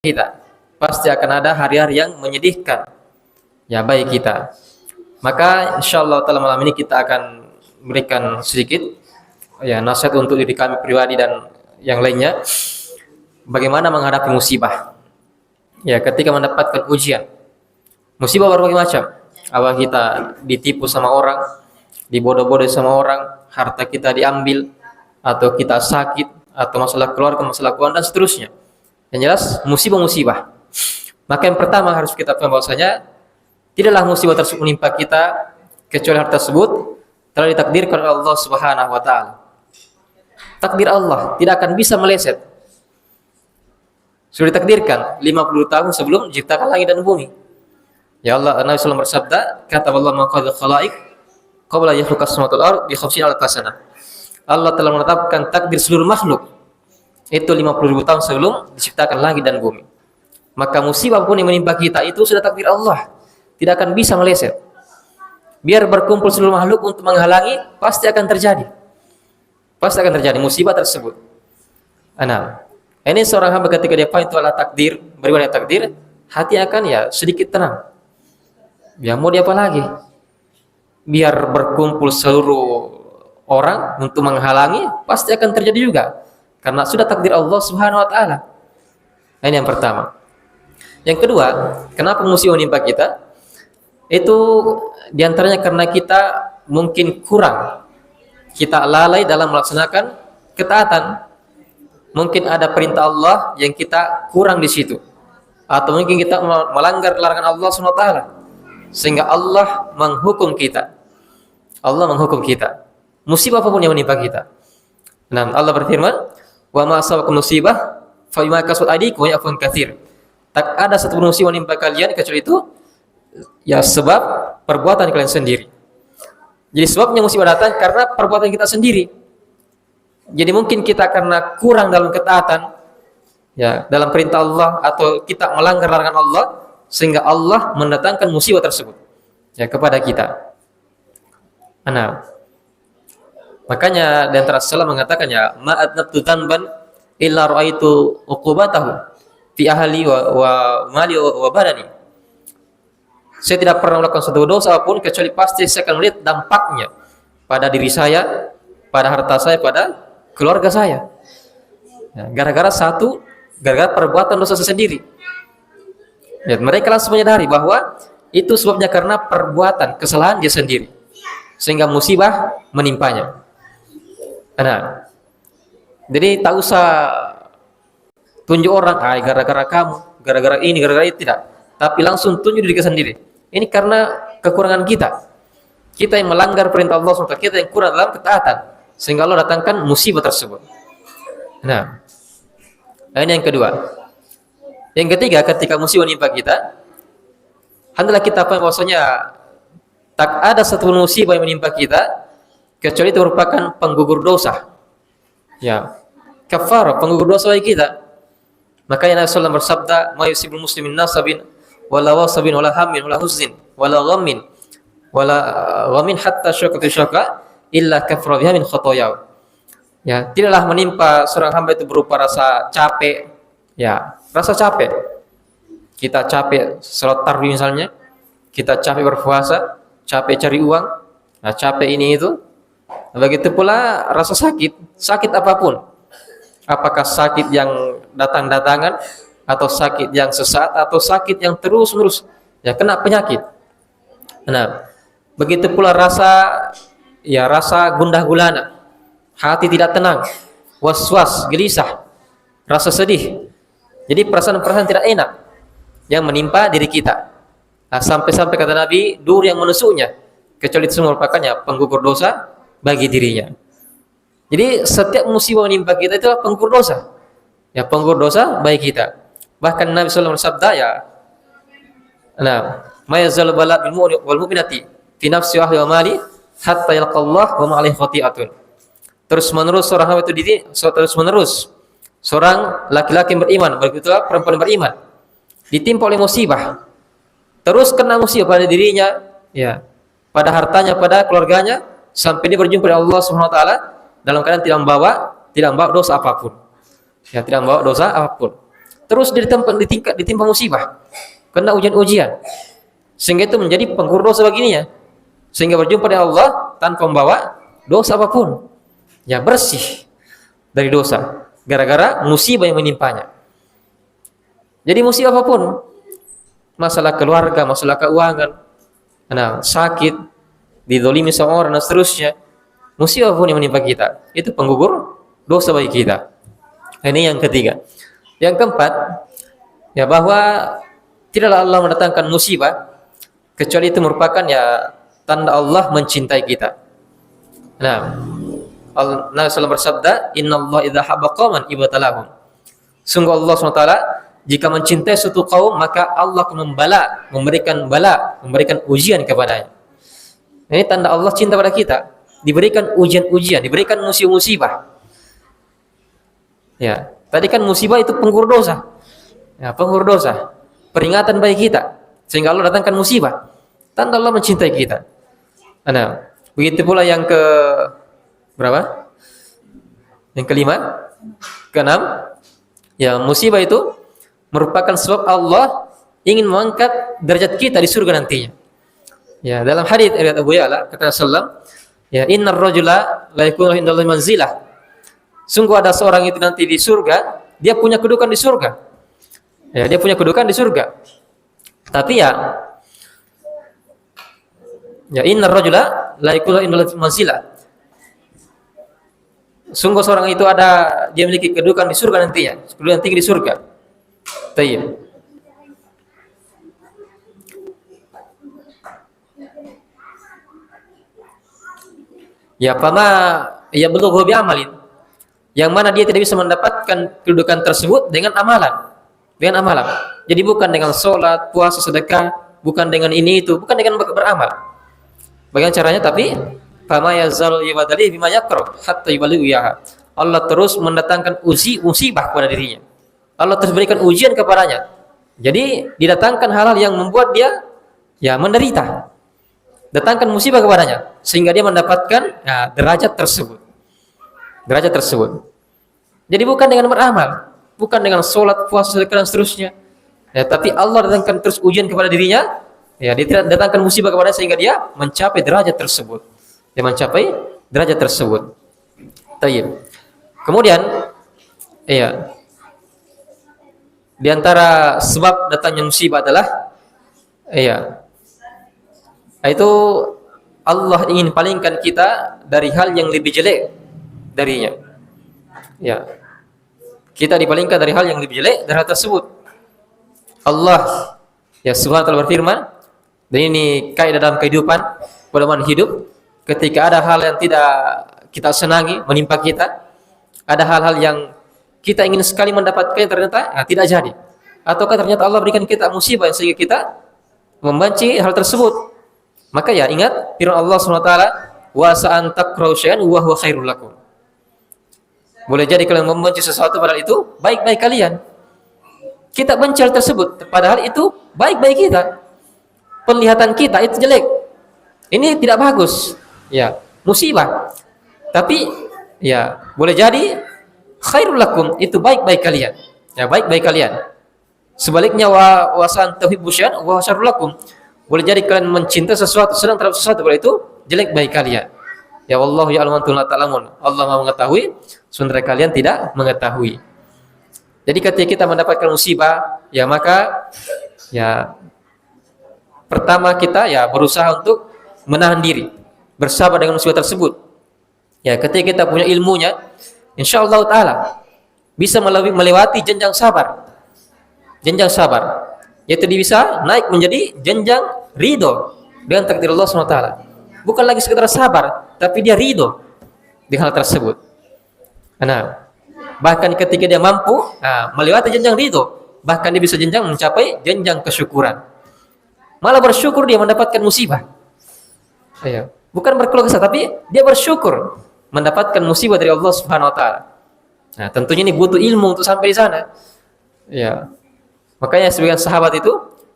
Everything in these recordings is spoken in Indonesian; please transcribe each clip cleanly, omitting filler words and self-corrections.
kita. Pasti akan ada hari-hari yang menyedihkan ya bagi kita. Maka insyaallah taala malam ini kita akan berikan sedikit ya nasihat untuk diri kami pribadi dan yang lainnya bagaimana menghadapi musibah. Ya, ketika mendapatkan ujian. Musibah berbagai macam. Awal kita ditipu sama orang, dibodoh-bodoh sama orang, harta kita diambil, atau kita sakit, atau masalah keluarga, masalah keuangan dan seterusnya. Yang jelas musibah-musibah. Maka yang pertama harus kita paham bahwasanya tidaklah musibah tersebut menimpa kita kecuali hal tersebut telah ditakdirkan oleh Allah Subhanahu wa taala. Takdir Allah tidak akan bisa meleset. Sudah ditakdirkan 50 tahun sebelum diciptakan langit dan bumi. Ya Allah, Nabi sallallahu alaihi wasallam bersabda, kata Allah maqadil khalaiq qabla yakhluqas samawati wal ardh bi 50 alf sanah. Allah telah menetapkan takdir seluruh makhluk itu 50.000 tahun sebelum diciptakan langit dan bumi. Maka musibah pun yang menimpa kita itu sudah takdir Allah, tidak akan bisa meleset. Biar berkumpul seluruh makhluk untuk menghalangi, pasti akan terjadi. Pasti akan terjadi musibah tersebut. Ini seorang hamba ketika dia paham itu adalah takdir, beriman dengan takdir, hati akan ya sedikit tenang. Ya mau dia apa lagi? Biar berkumpul seluruh orang untuk menghalangi, pasti akan terjadi juga. Karena sudah takdir Allah Subhanahu wa taala. Ini yang pertama. Yang kedua, kenapa musibah menimpa kita? Itu diantaranya karena kita mungkin kurang, kita lalai dalam melaksanakan ketaatan. Mungkin ada perintah Allah yang kita kurang di situ, atau mungkin kita melanggar larangan Allah Subhanahu wa taala, sehingga Allah menghukum kita. Allah menghukum kita. Musibah apapun yang menimpa kita. Nah, Allah berfirman, "Wa ma asabakum musibah fa bima kasabat aydikum wa ya'fun katsir." Tak ada satu musibah menimpa kalian kecuali itu ya sebab perbuatan kalian sendiri. Jadi sebabnya musibah datang karena perbuatan kita sendiri. Jadi mungkin kita karena kurang dalam ketaatan ya dalam perintah Allah atau kita melanggar larangan Allah sehingga Allah mendatangkan musibah tersebut ya kepada kita. Makanya di antara salaf mengatakan ya ma'adnabtu dzanban illa ra'aitu uqubatahu fi ahli wa mali wa badani. Saya tidak pernah melakukan suatu dosa apapun kecuali pasti saya akan melihat dampaknya pada diri saya, pada harta saya, pada keluarga saya. Ya, gara-gara perbuatan dosa sendiri. Ya, mereka langsung menyadari bahwa itu sebabnya karena perbuatan kesalahan dia sendiri, sehingga musibah menimpanya. Jadi tak usah tunjuk orang, gara-gara kamu, gara-gara ini, gara-gara itu, tidak. Tapi langsung tunjuk diri kita sendiri. Ini karena kekurangan kita. Kita yang melanggar perintah Allah SWT, kita yang kurang dalam ketaatan, sehingga Allah datangkan musibah tersebut. Ini yang kedua. Yang ketiga, ketika musibah menimpa kita, hendaklah kita paham bahwasanya tak ada satu musibah yang menimpa kita kecuali itu merupakan penggugur dosa. Ya, kafarah, penggugur dosa bagi kita. Makanya Nabi sallallahu alaihi wasallam bersabda, "Ma yusibul muslimin nasabin wala wasabin wala hammin wala huznin wala ghammin hatta syaka illa kafara biha min khotoyahu." Ya, tidaklah menimpa seorang hamba itu berupa rasa capek. Ya, rasa capek. Kita capek salat tarawih misalnya, kita capek berpuasa, capek cari uang, capek ini itu. Begitu pula rasa sakit apapun. Apakah sakit yang datang-datangan, atau sakit yang sesaat, atau sakit yang terus-menerus, ya kena penyakit. Begitu pula rasa gundah gulana, hati tidak tenang, was-was, gelisah, rasa sedih. Jadi perasaan-perasaan tidak enak yang menimpa diri kita. Sampai-sampai kata Nabi, dur yang menusuknya, kecuali itu merupakan penggugur dosa bagi dirinya. Jadi setiap musibah menimpa kita itu penggugur dosa. Ya, penggugur dosa bagi kita. Bahkan Nabi sallallahu alaihi wasallam bersabda ya, "Ma yazalu bala'u bil mu'min wal mu'minati fi nafsi wa ahli wa mali hatta yalqallah wa ma alaihi khati'atun." Terus-menerus seorang laki-laki yang beriman, begitu perempuan yang beriman, ditimpa oleh musibah. Terus kena musibah pada dirinya, ya, pada hartanya, pada keluarganya, sampai dia berjumpa dengan Allah Subhanahu wa taala dalam keadaan tidak membawa dosa apapun. Ya, tidak membawa dosa apapun. terus dia ditimpa musibah, kena ujian-ujian, sehingga itu menjadi penggugur dosa baginya, sehingga berjumpa dengan Allah tanpa membawa dosa apapun, ya bersih dari dosa gara-gara musibah yang menimpanya. Jadi musibah apapun, masalah keluarga, masalah keuangan, sakit, dizalimi sama orang dan seterusnya, musibah apapun yang menimpa kita, itu penggugur dosa bagi kita. Ini yang ketiga. Yang keempat, ya bahwa tidaklah Allah mendatangkan musibah kecuali itu merupakan ya tanda Allah mencintai kita. Nah, Nabi SAW bersabda, Innallaha idza habba qauman ibtalahum. Sungguh Allah SWT jika mencintai suatu kaum, maka Allah akan memberikan ujian kepadanya. Ini tanda Allah cinta pada kita, diberikan ujian-ujian, diberikan musibah. Ya, tadi kan musibah itu penggugur dosa. Ya, penggugur dosa. Peringatan bagi kita sehingga Allah datangkan musibah. Tanda Allah mencintai kita. Nah, begitu pula yang ke berapa? Yang kelima, keenam, ya musibah itu merupakan sebab Allah ingin mengangkat derajat kita di surga nantinya. Ya, dalam hadis riwayat Abu Ya'la kata Rasulullah, ya innar rajula la yakunu indallahi manzilah. Sungguh ada seorang itu nanti di surga, dia punya kedudukan di surga. Ya, dia punya kedudukan di surga. Tapi ya innar rajula la yakunu indallahi manzilah. Sungguh seorang itu dia memiliki kedudukan di surga nantinya, kedudukan tinggi di surga. Tayyib. Ya belum hobi amalin. Yang mana dia tidak bisa mendapatkan kedudukan tersebut dengan amalan. Jadi bukan dengan sholat, puasa, sedekah, bukan dengan ini itu, bukan dengan beramal. Bagaimana caranya? Tapi fama yazal yabadali bima yakrah hatta yuballighaha. Allah terus mendatangkan musibah kepada dirinya. Allah terus berikan ujian kepadanya. Jadi didatangkan hal-hal yang membuat dia ya menderita. Datangkan musibah kepadanya sehingga dia mendapatkan derajat tersebut. Jadi bukan dengan beramal, bukan dengan sholat, puasa, sedekah dan seterusnya. Ya, tapi Allah datangkan terus ujian kepada dirinya. Ya, dia tidak datangkan musibah kepadanya sehingga dia mencapai derajat tersebut. Tayyib. Kemudian, ya, di antara sebab datangnya musibah adalah, itu Allah ingin palingkan kita dari hal yang lebih jelek darinya. Ya, kita dipalingkan dari hal yang lebih jelek dari hal tersebut. Allah ya Subhanahu wa ta'ala berfirman, dan ini kaidah dalam kehidupan, pengalaman hidup, ketika ada hal yang tidak kita senangi menimpa kita, ada hal-hal yang kita ingin sekali mendapatkan ternyata tidak jadi, ataukah ternyata Allah berikan kita musibah sehingga kita membenci hal tersebut, maka ya ingat firman Allah Subhanahu wa ta'ala, wa sa'an takrahu syai'an wa huwa khairul lakum. Boleh jadi kalian membenci sesuatu padahal itu baik-baik kalian. Kita benci hal tersebut padahal itu baik-baik kita. Penglihatan kita itu jelek. Ini tidak bagus. Ya, musibah. Tapi ya boleh jadi khairul lakum, itu baik-baik kalian. Ya, baik-baik kalian. Sebaliknya wa san tuhibbu syai'an wa syarrul lakum. Boleh jadi kalian mencintai sesuatu, senang terhadap sesuatu, padahal itu jelek bagi kalian. Ya wallahu ya'lamu wa antum la ta'lamun. Allah Maha mengetahui, sementara kalian tidak mengetahui. Jadi ketika kita mendapatkan musibah, ya maka ya pertama kita ya berusaha untuk menahan diri, bersabar dengan musibah tersebut. Ya, ketika kita punya ilmunya, insyaallah taala bisa melewati jenjang sabar. Jenjang sabar, yaitu bisa naik menjadi jenjang ridho dengan takdir Allah SWT. Bukan lagi sekedar sabar, tapi dia ridho dengan hal tersebut. Nah, bahkan ketika dia mampu melewati jenjang ridho, bahkan dia bisa jenjang mencapai jenjang kesyukuran. Malah bersyukur dia mendapatkan musibah. Ya, bukan berkeluh kesah, tapi dia bersyukur mendapatkan musibah dari Allah Subhanahu wa taala. Nah, tentunya ini butuh ilmu untuk sampai di sana. Ya. Makanya sebagian sahabat itu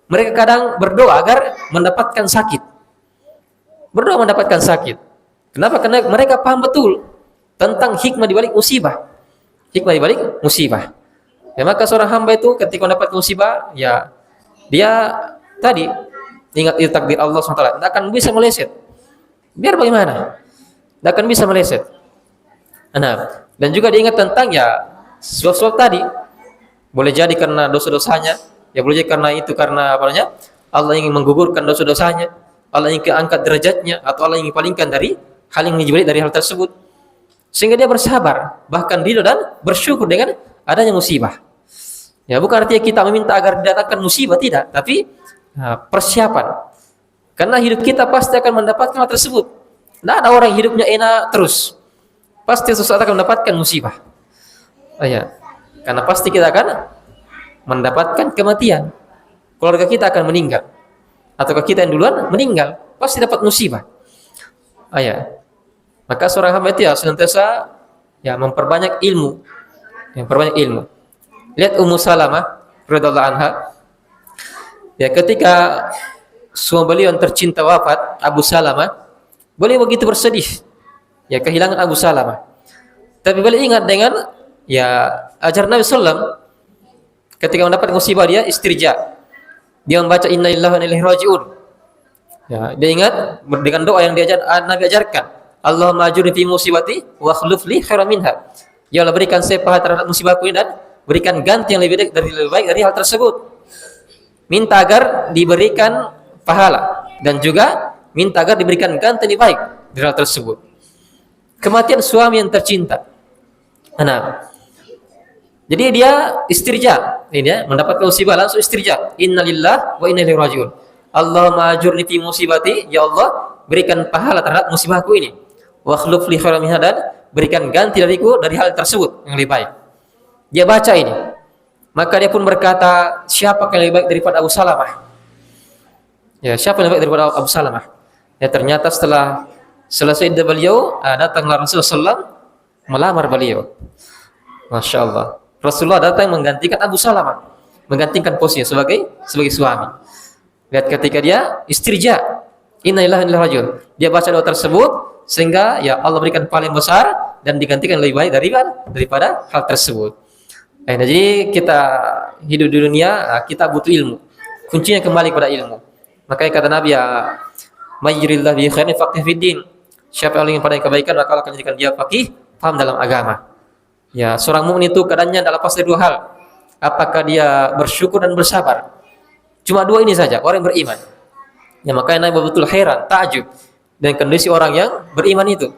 mereka kadang berdoa agar mendapatkan sakit. Berdoa mendapatkan sakit. Kenapa? Karena mereka paham betul tentang hikmah di balik musibah. Hikmah di balik musibah. Ya maka seorang hamba itu ketika mendapat musibah, ya dia tadi ingat itu takdir Allah SWT, tidak akan bisa meleset. Biar bagaimana? Tidak akan bisa meleset. Nah, dan juga diingat tentang ya sebab-sebab tadi. Boleh jadi karena dosa-dosanya, ya boleh jadi karena itu karena apa namanya? Allah ingin menggugurkan dosa-dosanya, Allah ingin angkat derajatnya, atau Allah ingin palingkan dari hal yang menjadi dari hal tersebut. Sehingga dia bersabar, bahkan ridho dan bersyukur dengan adanya musibah. Ya bukan artinya kita meminta agar didatangkan musibah, tidak, tapi persiapan. Karena hidup kita pasti akan mendapatkan hal tersebut. Tidak ada orang yang hidupnya enak terus. Pasti sesuatu akan mendapatkan musibah. Ya. Karena pasti kita akan mendapatkan kematian. Keluarga kita akan meninggal. Ataukah kita yang duluan meninggal, pasti dapat musibah. Ya. Maka seorang hamba itu ya senantiasa ya memperbanyak ilmu. Memperbanyak ilmu. Lihat Ummu Salamah radhiyallahu anha. Ya ketika suami beliau yang tercinta wafat, Abu Salamah, beliau begitu bersedih. Ya kehilangan Abu Salamah. Tapi beliau ingat dengan ya ajar Nabi sallam ketika mendapat musibah dia istirja. Dia membaca inna lillahi wa inna ilaihi raji'un. Ya, dia ingat dengan doa yang Nabi ajarkan. Allahumma ajurni fi musibati wa akhlif li khairan minha. Ya Allah berikan saya pahala terhadap musibahku ini dan berikan ganti yang lebih baik dari hal tersebut. Minta agar diberikan pahala dan juga minta agar diberikan ganti yang lebih baik dari hal tersebut. Kematian suami yang tercinta. Nah, jadi dia istirja, ini ya, mendapatkan musibah langsung istirja. Innalillahi wa inna ilaihi raji'un. Allahumma ajurni fi musibati, ya Allah, berikan pahala terhadap musibahku ini. Wa akhlif li khairan minha, dan berikan ganti dariku dari hal tersebut yang lebih baik. Dia baca ini. Maka dia pun berkata, siapa yang lebih baik daripada Abu Salamah? Ya, siapa yang lebih baik daripada Abu Salamah? Ya, ternyata setelah selesai iddah beliau, datanglah Rasulullah SAW melamar beliau. Masya Allah. Rasulullah datang menggantikan Abu Salamah, menggantikan posisinya sebagai suami. Lihat ketika dia istirja, inna lillahi wa inna ilaihi raji'un. Dia baca doa tersebut sehingga ya Allah berikan pahala yang besar dan digantikan lebih baik daripada hal tersebut. Nah, jadi kita hidup di dunia, kita butuh ilmu. Kuncinya kembali kepada ilmu. Makanya kata Nabi ya, mayyurillahu bi khairin faqih fid din. Siapa yang ingin pada kebaikan maka Allah akan jadikan dia faqih, paham dalam agama. Ya, seorang mukmin itu keadaannya adalah pasti dua hal. Apakah dia bersyukur dan bersabar? Cuma dua ini saja orang yang beriman. Ya, makanya Nabi betul heran, takjub dengan kondisi orang yang beriman itu.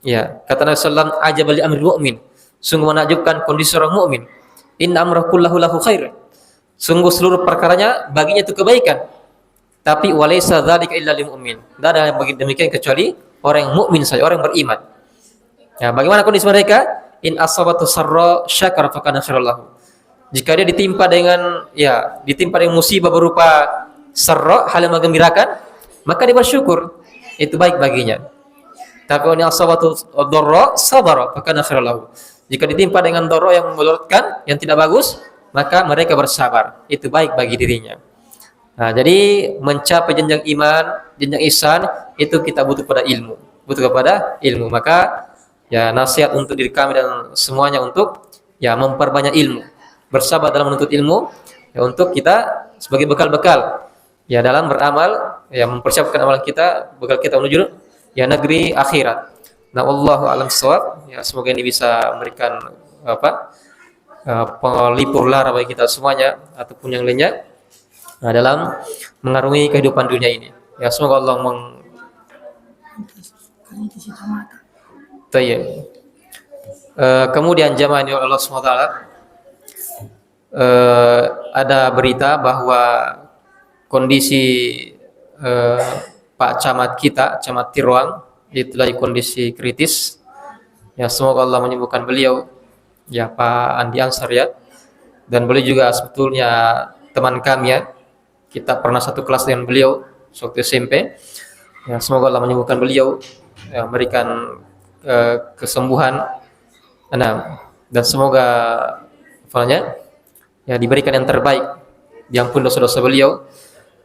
Ya, kata Nabi sallallahu alaihi wasallam, ajab li amril mu'min. Sungguh menakjubkan kondisi orang mukmin. Inna amrahu kullahu lahu khair. Sungguh seluruh perkaranya baginya itu kebaikan. Tapi walaysa dzalika illa lil mu'min. Tidak ada yang demikian kecuali orang yang mukmin saja, orang yang beriman. Ya, bagaimana kondisi mereka? In asabatu sarra syakara fa kana khairal lahu. Jika dia ditimpa dengan musibah berupa sarra, hal yang menggembirakan, maka dia bersyukur, itu baik baginya. Tapi in asabatu dharra sabara fa kana khairal lahu. Jika ditimpa dengan dharra yang memudaratkan, yang tidak bagus, maka mereka bersabar, itu baik bagi dirinya. Nah, jadi mencapai jenjang iman, jenjang ihsan, itu kita butuh kepada ilmu. Maka ya nasihat untuk diri kami dan semuanya untuk ya memperbanyak ilmu, bersabar dalam menuntut ilmu, ya untuk kita sebagai bekal-bekal ya dalam beramal, ya mempersiapkan amalan kita, bekal kita menuju ya negeri akhirat. Nah, wallahu a'lam shawab. Ya semoga ini bisa memberikan pelipur lara bagi kita semuanya ataupun yang lainnya dalam mengarungi kehidupan dunia ini. Ya semoga Allah kemudian jamaah yang Allah SWT, ada berita bahwa kondisi Pak Camat kita, Camat Tiruang, itu lagi kondisi kritis. Ya semoga Allah menyembuhkan beliau, ya Pak Andi Ansar ya. Dan beliau juga sebetulnya teman kami ya. Kita pernah satu kelas dengan beliau waktu SMP. Ya semoga Allah menyembuhkan beliau, ya, memberikan kesembuhan, dan semoga ya diberikan yang terbaik, diampun dosa-dosa beliau,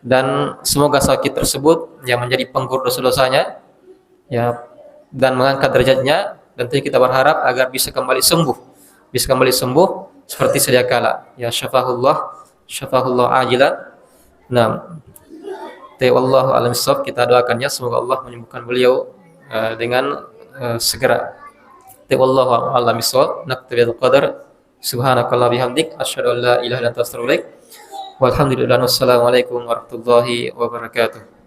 dan semoga sakit tersebut yang menjadi penggur dosa-dosanya, ya, dan mengangkat derajatnya, dan tentu kita berharap agar bisa kembali sembuh seperti sedia kala. Ya syafahullah ajilan. Nah, wallahu a'lam bishawab, kita doakannya semoga Allah menyembuhkan beliau dengan segera. Wallahu a'lam bishawab. Naktabi qadar. Subhanakallah bihamdik asyhadu an la ilaha illa anta astaghfiruka wa atubu ilaik. Walhamdulillah, wassalamualaikum warahmatullahi wabarakatuh.